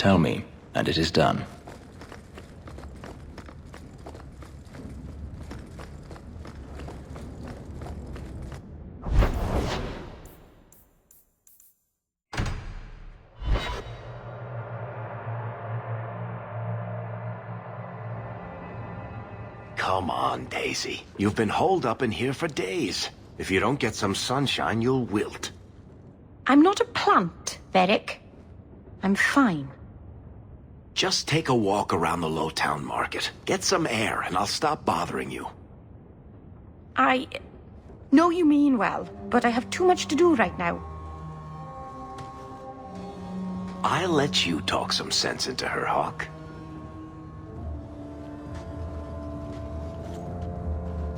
tell me, and it is done. Come on, Daisy. You've been holed up in here for days. If you don't get some sunshine, you'll wilt. I'm not a plant, Varric. I'm fine. Just take a walk around the Lowtown Market. Get some air, and I'll stop bothering you. I know you mean well, but I have too much to do right now. I'll let you talk some sense into her, Hawk.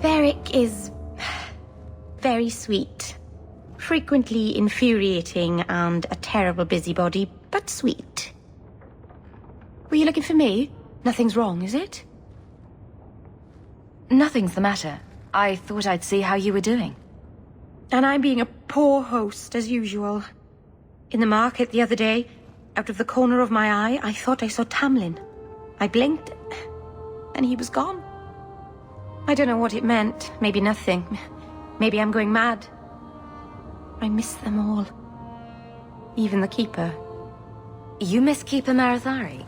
Varric is very sweet. Frequently infuriating and a terrible busybody, but sweet. Were you looking for me? Nothing's wrong, is it? Nothing's the matter. I thought I'd see how you were doing. And I'm being a poor host, as usual. In the market the other day, out of the corner of my eye, I thought I saw Tamlin. I blinked, and he was gone. I don't know what it meant. Maybe nothing. Maybe I'm going mad. I miss them all. Even the Keeper. You miss Keeper Marathari?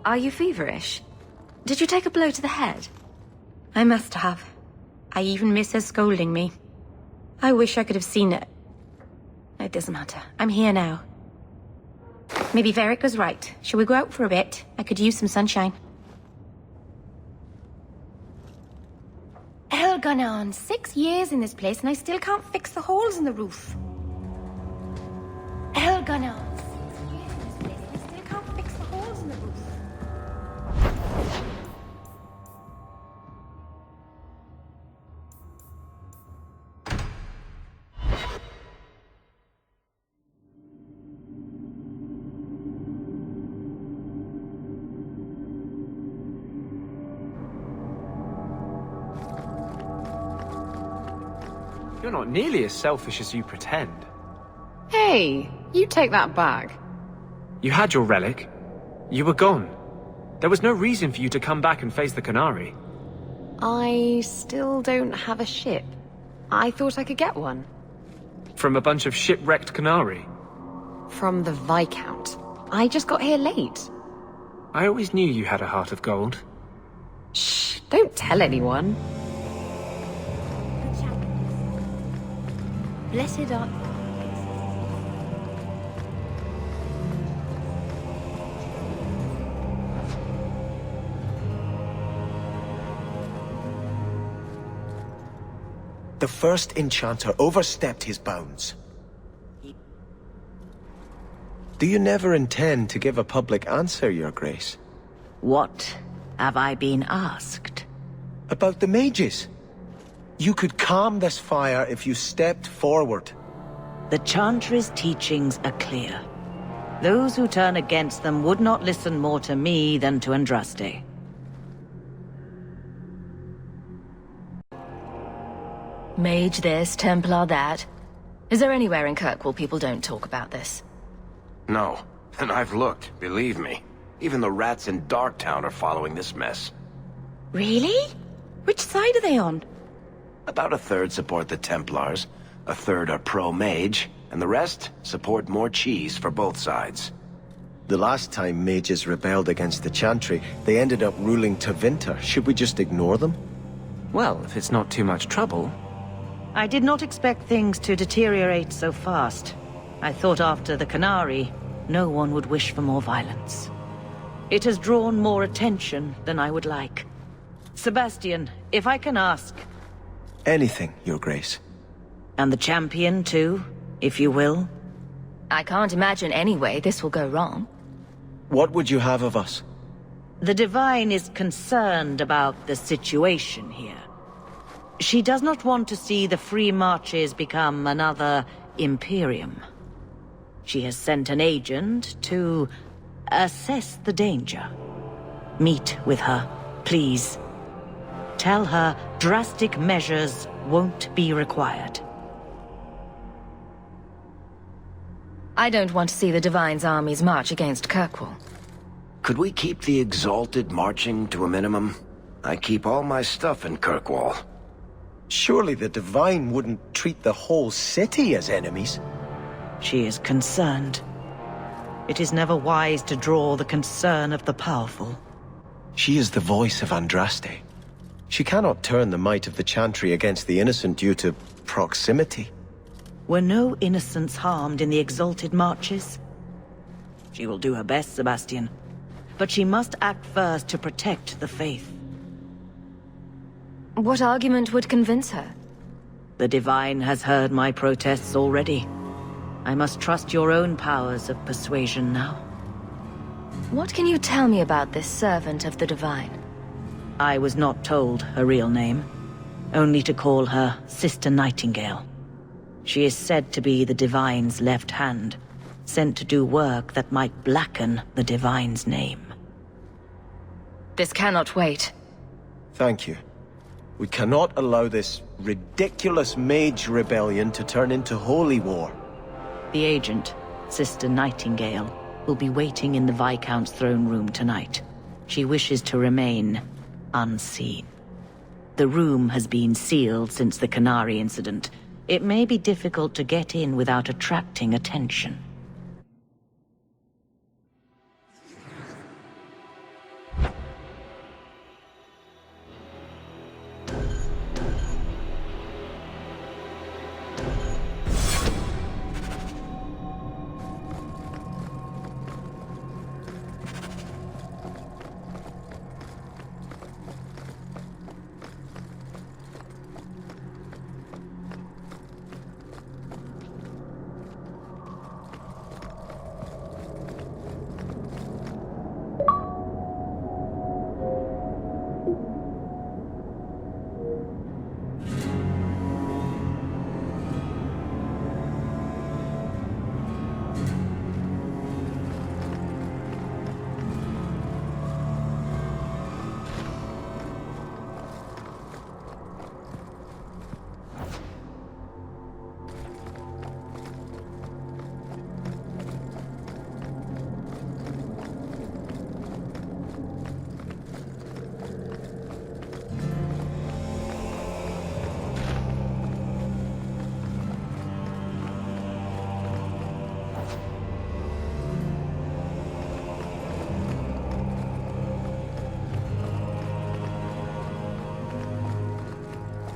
Are you feverish? Did you take a blow to the head? I must have. I even miss her scolding me. I wish I could have seen it. It doesn't matter. I'm here now. Maybe Varric was right. Shall we go out for a bit? I could use some sunshine. Hell gone on. 6 years in this place and I still can't fix the holes in the roof. Hell gone on. 6 years in this place and I still can't fix the holes in the roof. You're not nearly as selfish as you pretend. Hey, you take that back. You had your relic. You were gone. There was no reason for you to come back and face the Canary. I still don't have a ship. I thought I could get one. From a bunch of shipwrecked Canary. From the Viscount. I just got here late. I always knew you had a heart of gold. Shh, don't tell anyone. Blessed art thou. The first enchanter overstepped his bounds. Do you never intend to give a public answer, Your Grace? What have I been asked? About the mages. You could calm this fire if you stepped forward. The Chantry's teachings are clear. Those who turn against them would not listen more to me than to Andraste. Mage this, Templar that. Is there anywhere in Kirkwall people don't talk about this? No. And I've looked, believe me. Even the rats in Darktown are following this mess. Really? Which side are they on? About a third support the Templars, a third are pro-Mage, and the rest support more cheese for both sides. The last time mages rebelled against the Chantry, they ended up ruling Tevinter. Should we just ignore them? Well, if it's not too much trouble. I did not expect things to deteriorate so fast. I thought after the Canary, no one would wish for more violence. It has drawn more attention than I would like. Sebastian, if I can ask... Anything, Your Grace. And the champion, too, if you will? I can't imagine any way this will go wrong. What would you have of us? The Divine is concerned about the situation here. She does not want to see the Free Marches become another Imperium. She has sent an agent to assess the danger. Meet with her, please. Tell her drastic measures won't be required. I don't want to see the Divine's armies march against Kirkwall. Could we keep the Exalted marching to a minimum? I keep all my stuff in Kirkwall. Surely the Divine wouldn't treat the whole city as enemies. She is concerned. It is never wise to draw the concern of the powerful. She is the voice of Andraste. She cannot turn the might of the Chantry against the innocent due to proximity. Were no innocents harmed in the Exalted marches? She will do her best, Sebastian. But she must act first to protect the faith. What argument would convince her? The Divine has heard my protests already. I must trust your own powers of persuasion now. What can you tell me about this servant of the Divine? I was not told her real name, only to call her Sister Nightingale. She is said to be the Divine's left hand, sent to do work that might blacken the Divine's name. This cannot wait. Thank you. We cannot allow this ridiculous Mage rebellion to turn into holy war. The agent, Sister Nightingale, will be waiting in the Viscount's throne room tonight. She wishes to remain unseen. The room has been sealed since the Canary incident. It may be difficult to get in without attracting attention.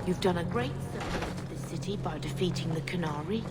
You've done a great service to the city by defeating the Canary.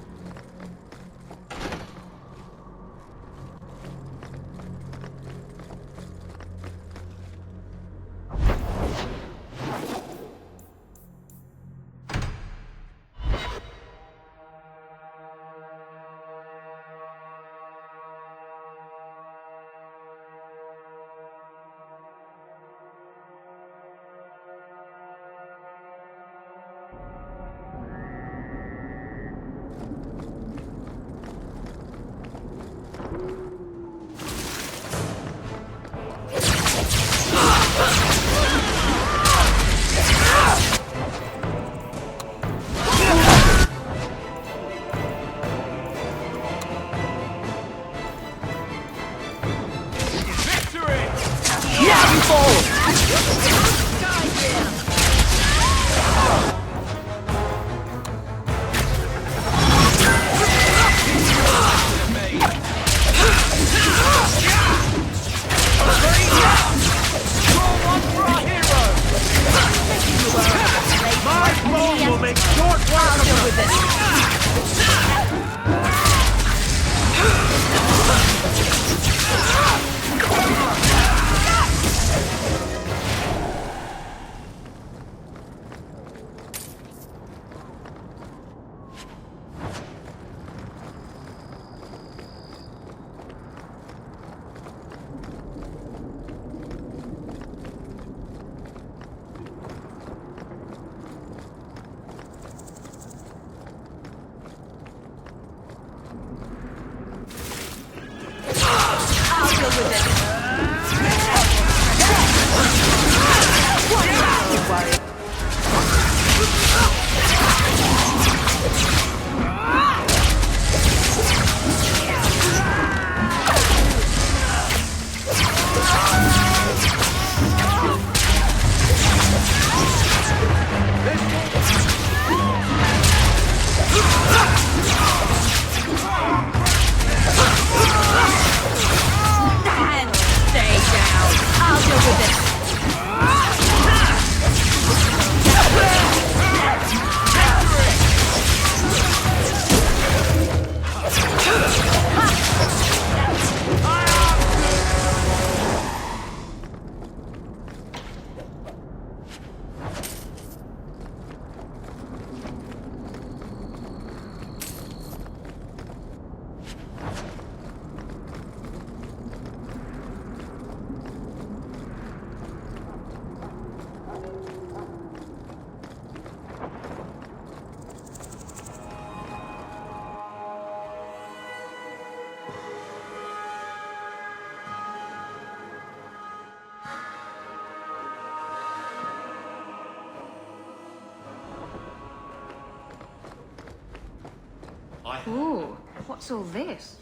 Ooh, what's all this?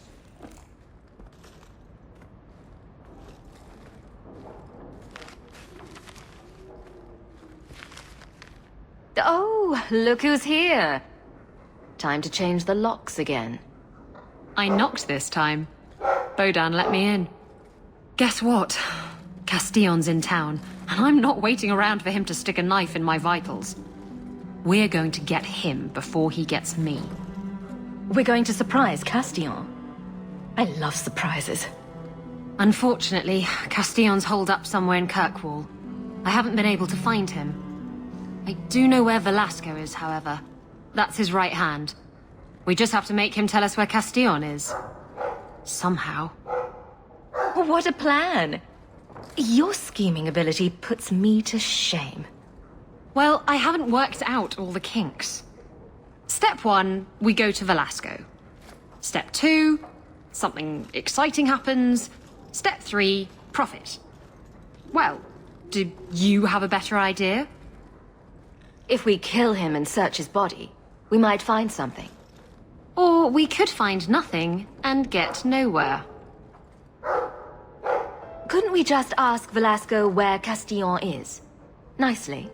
Oh, look who's here. Time to change the locks again. I knocked this time. Bodan let me in. Guess what? Castillon's in town, and I'm not waiting around for him to stick a knife in my vitals. We're going to get him before he gets me. We're going to surprise Castillon. I love surprises. Unfortunately, Castillon's holed up somewhere in Kirkwall. I haven't been able to find him. I do know where Velasco is, however. That's his right hand. We just have to make him tell us where Castillon is. Somehow. What a plan! Your scheming ability puts me to shame. Well, I haven't worked out all the kinks. Step 1, we go to Velasco. Step 2, something exciting happens. Step 3, profit. Well, do you have a better idea? If we kill him and search his body, we might find something. Or we could find nothing and get nowhere. Couldn't we just ask Velasco where Castillon is? Nicely.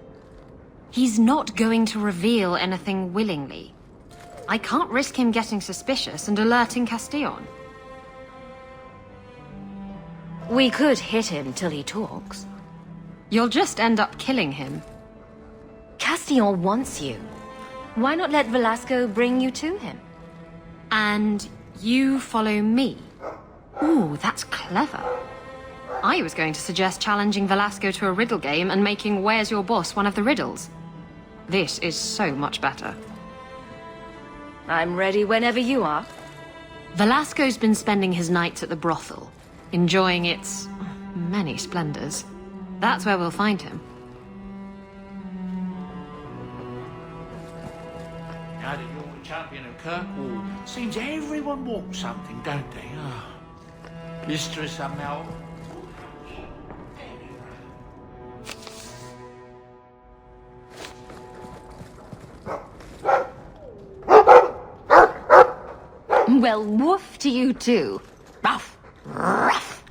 He's not going to reveal anything willingly. I can't risk him getting suspicious and alerting Castillon. We could hit him till he talks. You'll just end up killing him. Castillon wants you. Why not let Velasco bring you to him? And you follow me. Ooh, that's clever. I was going to suggest challenging Velasco to a riddle game and making Where's Your Boss one of the riddles. This is so much better. I'm ready whenever you are. Velasco's been spending his nights at the brothel, enjoying its many splendors. That's where we'll find him. Now that you're the champion of Kirkwall, seems everyone wants something, don't they? Oh. Mistress somehow. Well, woof to you too. Ruff, ruff.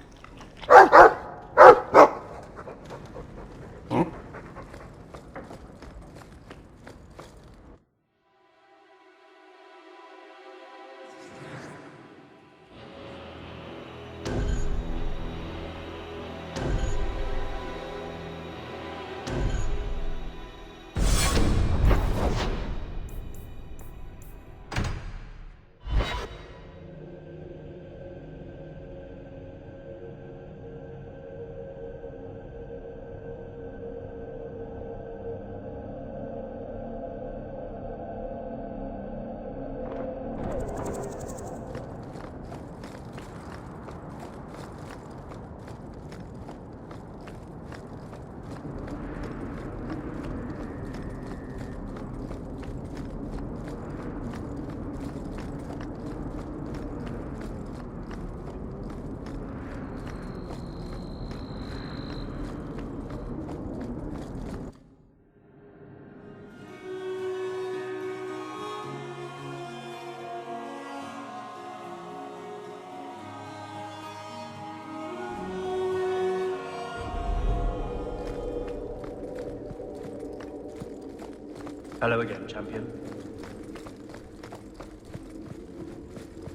Hello again, champion.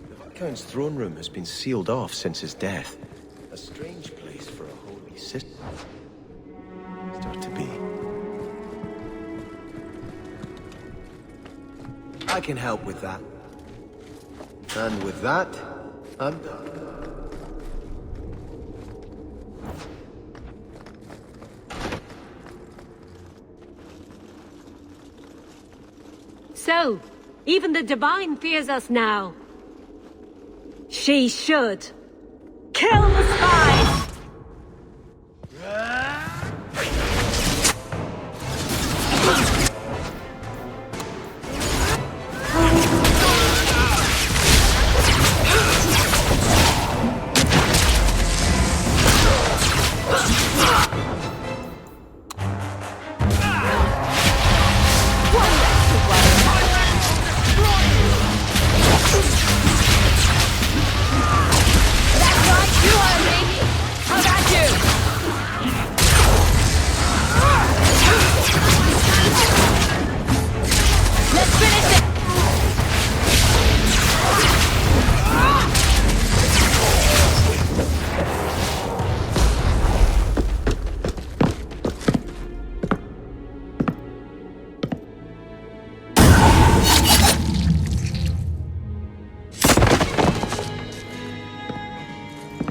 The Viscount's throne room has been sealed off since his death. A strange place for a holy sister. Start to be. I can help with that. And with that, I'm done. So, even the Divine fears us now. She should. Kill the spies!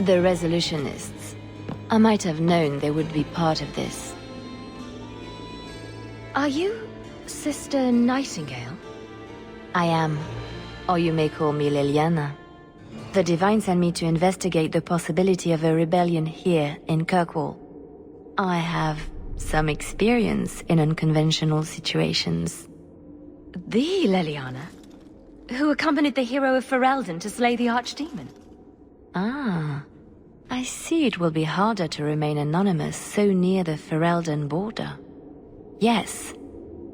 The Resolutionists. I might have known they would be part of this. Are you Sister Nightingale? I am. Or you may call me Liliana. The Divine sent me to investigate the possibility of a rebellion here in Kirkwall. I have some experience in unconventional situations. The Liliana? Who accompanied the hero of Ferelden to slay the Archdemon? Ah. I see it will be harder to remain anonymous so near the Ferelden border. Yes,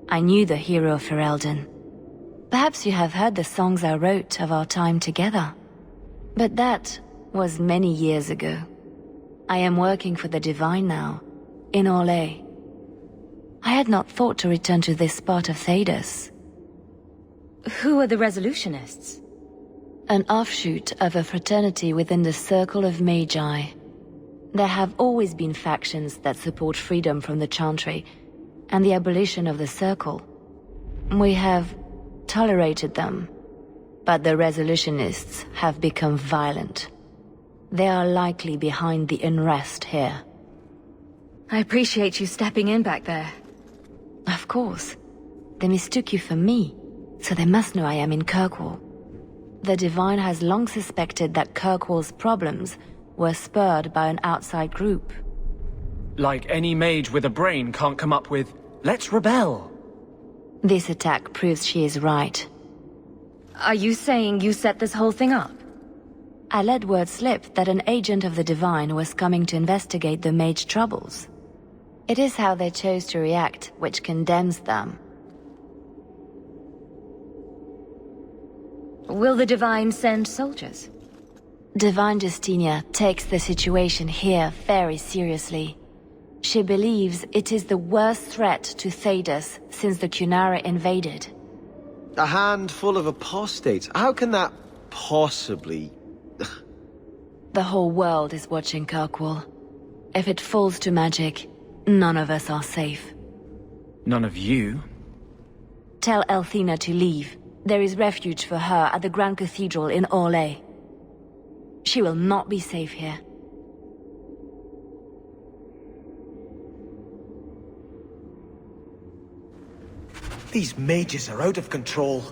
I knew the hero of Ferelden. Perhaps you have heard the songs I wrote of our time together. But that was many years ago. I am working for the Divine now, in Orlais. I had not thought to return to this part of Thedas. Who are the Resolutionists? An offshoot of a fraternity within the Circle of Magi. There have always been factions that support freedom from the Chantry and the abolition of the Circle. We have tolerated them, but the Resolutionists have become violent. They are likely behind the unrest here. I appreciate you stepping in back there. Of course. They mistook you for me, so they must know I am in Kirkwall. The Divine has long suspected that Kirkwall's problems were spurred by an outside group. Like any mage with a brain can't come up with, "Let's rebel." This attack proves she is right. Are you saying you set this whole thing up? I let word slip that an agent of the Divine was coming to investigate the Mage troubles. It is how they chose to react which condemns them. Will the Divine send soldiers? Divine Justinia takes the situation here very seriously. She believes it is the worst threat to Thedas since the Cunara invaded. A handful of apostates. How can that possibly... The whole world is watching Kirkwall. If it falls to magic, none of us are safe. None of you? Tell Elthina to leave. There is refuge for her at the Grand Cathedral in Orlais. She will not be safe here. These mages are out of control.